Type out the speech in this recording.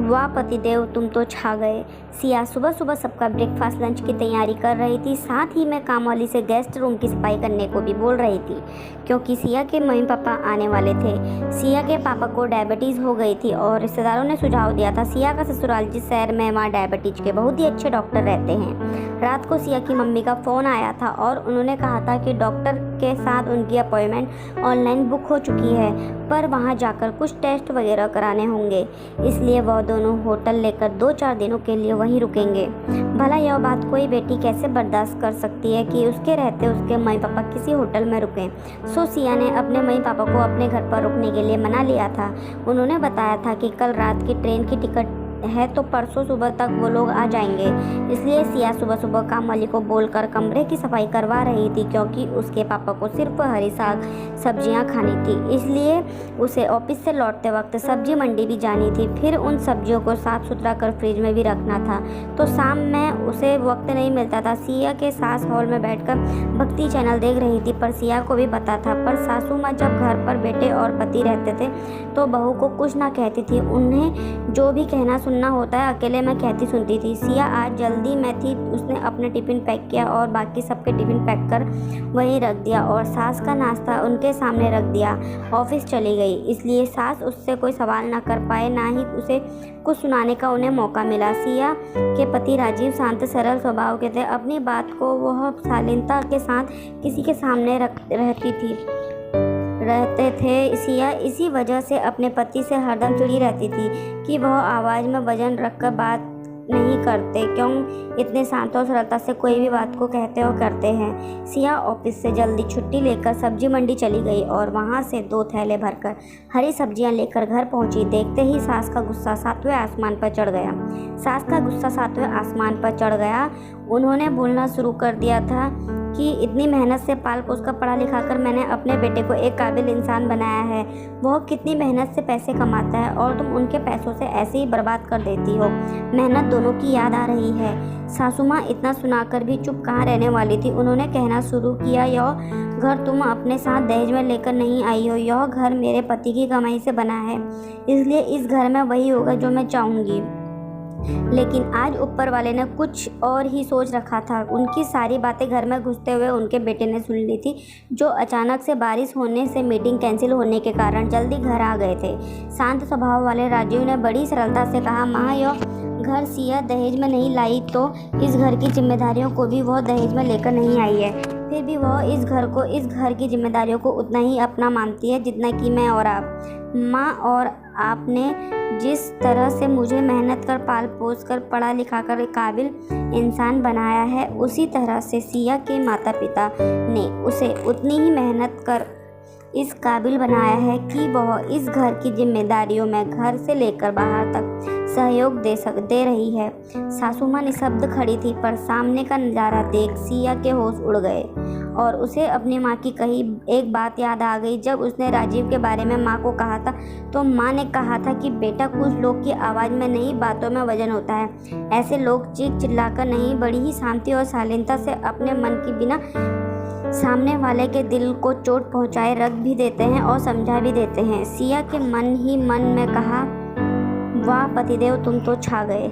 वाह पतिदेव, तुम तो छा गए। सिया सुबह सुबह सबका ब्रेकफास्ट लंच की तैयारी कर रही थी। साथ ही में काम वाली से गेस्ट रूम की सफाई करने को भी बोल रही थी, क्योंकि सिया के मम्मी पापा आने वाले थे। सिया के पापा को डायबिटीज़ हो गई थी और रिश्तेदारों ने सुझाव दिया था सिया का ससुराल जिस शहर में, वहाँ डायबिटीज के बहुत ही अच्छे डॉक्टर रहते हैं। रात को सिया की मम्मी का फ़ोन आया था और उन्होंने कहा था कि डॉक्टर के साथ उनकी अपॉइंटमेंट ऑनलाइन बुक हो चुकी है, पर वहाँ जाकर कुछ टेस्ट वगैरह कराने होंगे, इसलिए वह दोनों होटल लेकर 2-4 दिनों के लिए वहीं रुकेंगे। भला यह बात कोई बेटी कैसे बर्दाश्त कर सकती है कि उसके रहते उसके मम्मी पापा किसी होटल में रुकें। सो सिया ने अपने मम्मी पापा को अपने घर पर रुकने के लिए मना लिया था। उन्होंने बताया था कि कल रात की ट्रेन की टिकट है तो परसों सुबह तक वो लोग आ जाएंगे। इसलिए सिया सुबह सुबह काम वाली को बोलकर कमरे की सफाई करवा रही थी, क्योंकि उसके पापा को सिर्फ हरी साग सब्जियां खानी थी। इसलिए उसे ऑफिस से लौटते वक्त सब्जी मंडी भी जानी थी, फिर उन सब्जियों को साफ सुथरा कर फ्रिज में भी रखना था। तो शाम में उसे वक्त नहीं मिलता था। सिया के सास हॉल में बैठकर भक्ति चैनल देख रही थी, पर सिया को भी पता था, पर सासू माँ जब घर पर बेटे और पति रहते थे तो बहू को कुछ ना कहती थी। उन्हें जो भी कहना सुनना होता है अकेले में कहती सुनती थी। सिया आज जल्दी में थी। उसने अपने टिफिन पैक किया और बाकी सबके टिफिन पैक कर वहीं रख दिया और सास का नाश्ता उनके सामने रख दिया। ऑफिस चली गई, इसलिए सास उससे कोई सवाल ना कर पाए, ना ही उसे कुछ सुनाने का उन्हें मौका मिला। सिया के पति राजीव शांत सरल स्वभाव के थे। अपनी बात को वह शालीनता के साथ किसी के सामने रहते थे। सिया इसी वजह से अपने पति से हरदम चिड़ी रहती थी कि वह आवाज़ में वजन रखकर बात नहीं करते, क्यों इतने शांत और सरलता से कोई भी बात को कहते और करते हैं। सिया ऑफिस से जल्दी छुट्टी लेकर सब्जी मंडी चली गई और वहां से 2 थैले भरकर हरी सब्जियां लेकर घर पहुंची। देखते ही सास का गुस्सा 7वें आसमान पर चढ़ गया। उन्होंने बोलना शुरू कर दिया था कि इतनी मेहनत से पाल पोस कर पढ़ा लिखा कर मैंने अपने बेटे को एक काबिल इंसान बनाया है। वह कितनी मेहनत से पैसे कमाता है और तुम उनके पैसों से ऐसे ही बर्बाद कर देती हो। मेहनत दोनों की याद आ रही है। सासू माँ इतना सुनाकर भी चुप कहाँ रहने वाली थी। उन्होंने कहना शुरू किया, यह घर तुम अपने साथ दहेज में लेकर नहीं आई हो। यह घर मेरे पति की कमाई से बना है, इसलिए इस घर में वही होगा जो मैं चाहूँगी। लेकिन आज ऊपर वाले ने कुछ और ही सोच रखा था। उनकी सारी बातें घर में घुसते हुए उनके बेटे ने सुन ली थी, जो अचानक से बारिश होने से मीटिंग कैंसिल होने के कारण जल्दी घर आ गए थे। शांत स्वभाव वाले राजीव ने बड़ी सरलता से कहा, माँ यह घर सिया दहेज में नहीं लाई तो इस घर की जिम्मेदारियों को भी वह दहेज में लेकर नहीं आई है। फिर भी वह इस घर की जिम्मेदारियों को उतना ही अपना मानती है जितना कि मैं और आप। माँ, और आपने जिस तरह से मुझे मेहनत कर पाल पोस कर पढ़ा लिखा कर एक काबिल इंसान बनाया है, उसी तरह से सिया के माता पिता ने उसे उतनी ही मेहनत कर इस काबिल बनाया है कि वह इस घर की जिम्मेदारियों में घर से लेकर बाहर तक सहयोग दे रही है। सासू माँ निशब्द खड़ी थी, पर सामने का नज़ारा देख सिया के होश उड़ गए और उसे अपनी माँ की कही एक बात याद आ गई। जब उसने राजीव के बारे में माँ को कहा था तो माँ ने कहा था कि बेटा, कुछ लोग की आवाज़ में नहीं बातों में वजन होता है। ऐसे लोग चीख चिल्लाकर नहीं, बड़ी ही शांति और शालीनता से अपने मन की बिना सामने वाले के दिल को चोट पहुंचाए रख भी देते हैं और समझा भी देते हैं। सिया के मन ही मन में कहा, वाह पतिदेव, तुम तो छा गए।